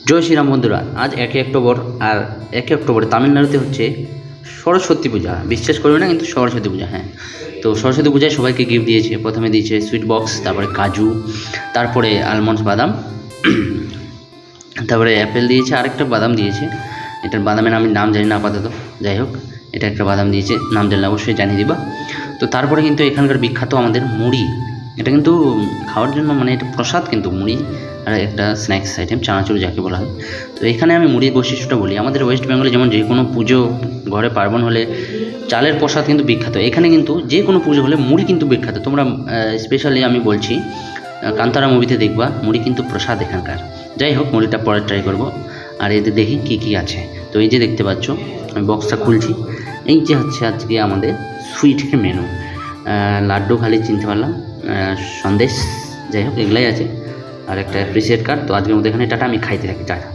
জয় শ্রীরাম বন্ধুরা, আজ 1 অক্টোবর। আর 1 অক্টোবরে তামিলনাড়ুতে হচ্ছে সরস্বতী পূজা। বিশ্বাস করবে না, কিন্তু সরস্বতী পূজা। হ্যাঁ, তো সরস্বতী পূজায় সবাইকে গিফট দিয়েছে। প্রথমে দিয়েছে সুইট বক্স, তারপরে কাজু, তারপরে আলমন্ডস বাদাম, তারপরে অ্যাপেল দিয়েছে, আরেকটা বাদাম দিয়েছে। এটার বাদামের আমি নাম জানি না আপাতত, যাই হোক এটা একটা বাদাম দিয়েছে, নাম জানলে অবশ্যই জানিয়ে দিবা। তো তারপরে কিন্তু এখানকার বিখ্যাত আমাদের মুড়ি। এটা কিন্তু খাওয়ার জন্য, মানে এটা প্রসাদ কিন্তু মুড়ি, আর একটা স্ন্যাক্স আইটেম, চানাচুর যাকে বলা হয়। তো এখানে আমি মুড়ির বৈশিষ্ট্যটা বলি। আমাদের ওয়েস্ট বেঙ্গলে যেমন যে কোনো পুজো, ঘরে পার্বণ হলে চালের প্রসাদ কিন্তু বিখ্যাত। এখানে কিন্তু যে কোনো পুজো হলে মুড়ি কিন্তু বিখ্যাত। তোমরা স্পেশালি আমি বলছি, কান্তারা মুভিতে দেখবা মুড়ি কিন্তু প্রসাদ এখানকার। যাই হোক, মুড়িটা পরে ট্রাই করব। আর এতে দেখি কি কি আছে। তো এই যে দেখতে পাচ্ছ, আমি বক্সটা খুলছি। এই যে হচ্ছে আজকে আমাদের সুইটের মেনু। লাড্ডু খালি চিনতে পারলাম, সন্দেশ, যাই হোক এগুলাই আছে, আর একটা অ্যাপ্রিসিয়েট কার্ড। তো আজকের মধ্যে এখানে টাটা, আমি খাইতে থাকি, টাটা।